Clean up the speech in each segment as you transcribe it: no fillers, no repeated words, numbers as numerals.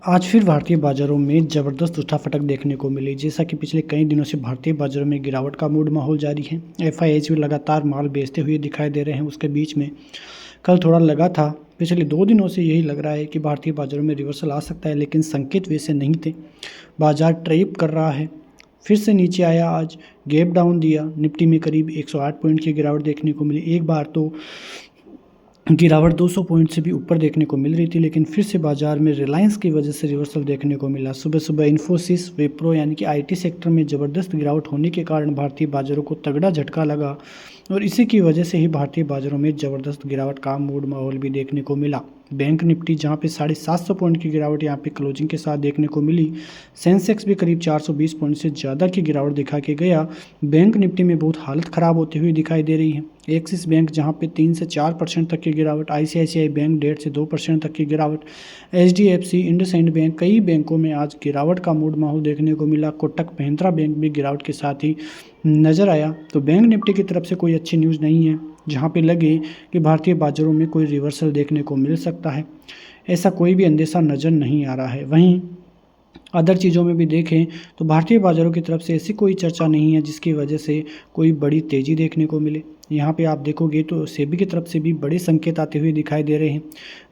आज फिर भारतीय बाजारों में ज़बरदस्त उठाफटक देखने को मिली। जैसा कि पिछले कई दिनों से भारतीय बाजारों में गिरावट का मूड माहौल जारी है। एफआईआईज भी लगातार माल बेचते हुए दिखाई दे रहे हैं। उसके बीच में कल थोड़ा लगा था, पिछले 2 दिनों से यही लग रहा है कि भारतीय बाजारों में रिवर्सल आ सकता है, लेकिन संकेत वैसे नहीं थे। बाजार ट्रेप कर रहा है, फिर से नीचे आया, आज गैप डाउन दिया। निफ्टी में करीब 108 पॉइंट की गिरावट देखने को मिली। एक बार तो गिरावट 200 पॉइंट से भी ऊपर देखने को मिल रही थी, लेकिन फिर से बाजार में रिलायंस की वजह से रिवर्सल देखने को मिला। सुबह सुबह इन्फोसिस, विप्रो यानी कि आईटी सेक्टर में ज़बरदस्त गिरावट होने के कारण भारतीय बाजारों को तगड़ा झटका लगा और इसी की वजह से ही भारतीय बाजारों में ज़बरदस्त गिरावट का मूड माहौल भी देखने को मिला। बैंक निफ्टी जहां पे 750 पॉइंट की गिरावट यहां पे क्लोजिंग के साथ देखने को मिली। सेंसेक्स भी करीब 420 पॉइंट से ज़्यादा की गिरावट दिखा के गया। बैंक निफ्टी में बहुत हालत ख़राब होती हुई दिखाई दे रही है। एक्सिस बैंक जहां पे 3 से 4% तक की गिरावट, आईसीआईसीआई बैंक 1.5 से 2% तक की गिरावट, एचडीएफसी, इंडसइंड बैंक, कई बैंकों में आज गिरावट का मूड माहौल देखने को मिला। कोटक महिंद्रा बैंक भी गिरावट के साथ ही नज़र आया। तो बैंक निफ्टी की तरफ से कोई अच्छी न्यूज़ नहीं है जहां पे लगे कि भारतीय बाजारों में कोई रिवर्सल देखने को मिल सकता है। ऐसा कोई भी अंदेशा नज़र नहीं आ रहा है। वहीं अदर चीज़ों में भी देखें तो भारतीय बाज़ारों की तरफ से ऐसी कोई चर्चा नहीं है जिसकी वजह से कोई बड़ी तेज़ी देखने को मिले। यहाँ पे आप देखोगे तो सेबी की तरफ से भी बड़े संकेत आते हुए दिखाई दे रहे हैं,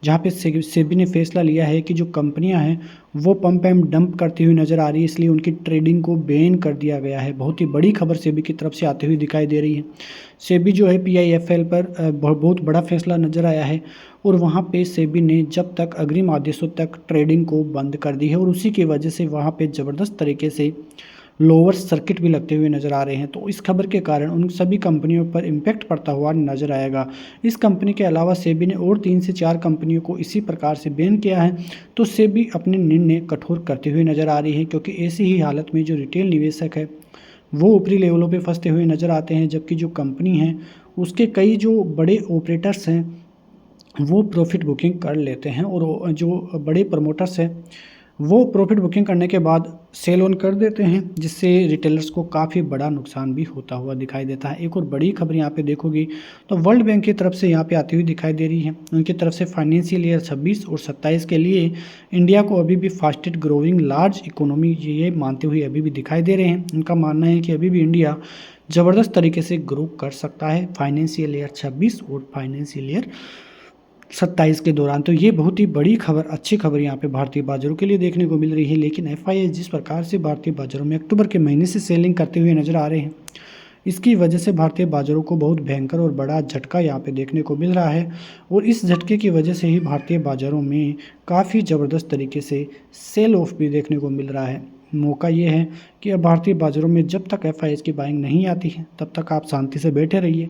जहाँ पे सेबी ने फैसला लिया है कि जो कंपनियाँ हैं वो पंप एंड डंप करती हुई नज़र आ रही है, इसलिए उनकी ट्रेडिंग को बैन कर दिया गया है। बहुत ही बड़ी खबर सेबी की तरफ से आती हुई दिखाई दे रही है। सेबी जो है पीआईएफएल पर बहुत बड़ा फैसला नज़र आया है और वहाँ पे सेबी ने जब तक अग्रिम आदेशों तक ट्रेडिंग को बंद कर दी है और उसी की वजह से वहाँ पे ज़बरदस्त तरीके से लोअर सर्किट भी लगते हुए नज़र आ रहे हैं। तो इस खबर के कारण उन सभी कंपनियों पर इम्पैक्ट पड़ता हुआ नज़र आएगा। इस कंपनी के अलावा सेबी ने और 3 से 4 कंपनियों को इसी प्रकार से बैन किया है। तो सेबी अपने निर्णय कठोर करते हुए नज़र आ रही है, क्योंकि ऐसी ही हालत में जो रिटेल निवेशक है वो ऊपरी लेवलों पे फंसते हुए नज़र आते हैं, जबकि जो कंपनी है उसके कई जो बड़े ऑपरेटर्स हैं वो प्रॉफिट बुकिंग कर लेते हैं और जो बड़े प्रमोटर्स हैं वो प्रॉफिट बुकिंग करने के बाद सेल ऑन कर देते हैं, जिससे रिटेलर्स को काफ़ी बड़ा नुकसान भी होता हुआ दिखाई देता है। एक और बड़ी खबर यहाँ पे देखोगी तो वर्ल्ड बैंक की तरफ से यहाँ पे आती हुई दिखाई दे रही है। उनकी तरफ से फाइनेंशियल ईयर 26 और 27 के लिए इंडिया को अभी भी फास्टेस्ट ग्रोइंग लार्ज इकोनॉमी ये मानते हुए अभी भी दिखाई दे रहे हैं। उनका मानना है कि अभी भी इंडिया ज़बरदस्त तरीके से ग्रो कर सकता है फाइनेंशियल ईयर 26 और फाइनेंशियल ईयर 27 के दौरान। तो ये बहुत ही बड़ी खबर, अच्छी खबर यहाँ पे भारतीय बाजारों के लिए देखने को मिल रही है। लेकिन एफआईआई जिस प्रकार से भारतीय बाजारों में अक्टूबर के महीने से सेलिंग करते हुए नजर आ रहे हैं, इसकी वजह से भारतीय बाजारों को बहुत भयंकर और बड़ा झटका यहाँ पे देखने को मिल रहा है और इस झटके की वजह से ही भारतीय बाजारों में काफ़ी ज़बरदस्त तरीके से सेल ऑफ भी देखने को मिल रहा है। मौका ये है कि अब भारतीय बाजारों में जब तक एफआईआई की बाइंग नहीं आती है तब तक आप शांति से बैठे रहिए,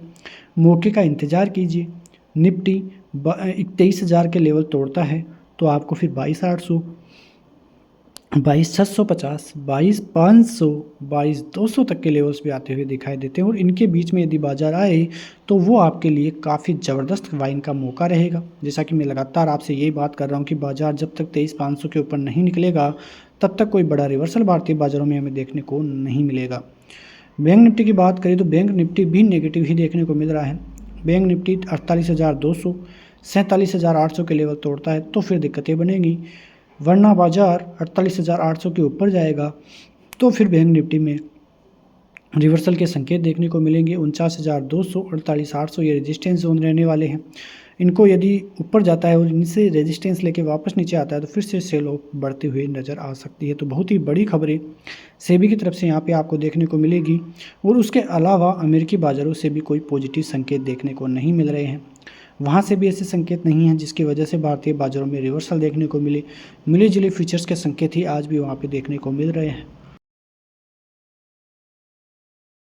मौके का इंतज़ार कीजिए। निफ्टी 23,000 के लेवल तोड़ता है तो आपको फिर 22,800, 22,650, 22,500, 22,200 तक के लेवल्स भी आते हुए दिखाई देते हैं और इनके बीच में यदि बाजार आए तो वो आपके लिए काफ़ी ज़बरदस्त बाइंग का मौका रहेगा। जैसा कि मैं लगातार आपसे यही बात कर रहा हूँ कि बाजार जब तक 23,500 के ऊपर नहीं निकलेगा तब तक कोई बड़ा रिवर्सल भारतीय बाजारों में हमें देखने को नहीं मिलेगा। बैंक निफ्टी की बात करें तो बैंक निफ्टी भी नेगेटिव ही देखने को मिल रहा है। बैंक निफ्टी 48,200, 47,800 के लेवल तोड़ता है तो फिर दिक्कतें बनेंगी, वरना बाजार 48,800 के ऊपर जाएगा तो फिर बैंक निफ्टी में रिवर्सल के संकेत देखने को मिलेंगे। 49,200, 48,800 ये रेजिस्टेंस जोन रहने वाले हैं। इनको यदि ऊपर जाता है और इनसे रेजिस्टेंस लेके वापस नीचे आता है तो फिर से सेल ऑफ बढ़ती हुई नज़र आ सकती है। तो बहुत ही बड़ी खबरें सेबी की तरफ से यहाँ पे आपको देखने को मिलेगी और उसके अलावा अमेरिकी बाज़ारों से भी कोई पॉजिटिव संकेत देखने को नहीं मिल रहे हैं। वहाँ से भी ऐसे संकेत नहीं हैं जिसकी वजह से भारतीय बाज़ारों में रिवर्सल देखने को मिले जुले फीचर्स के संकेत ही आज भी वहाँ पे देखने को मिल रहे हैं।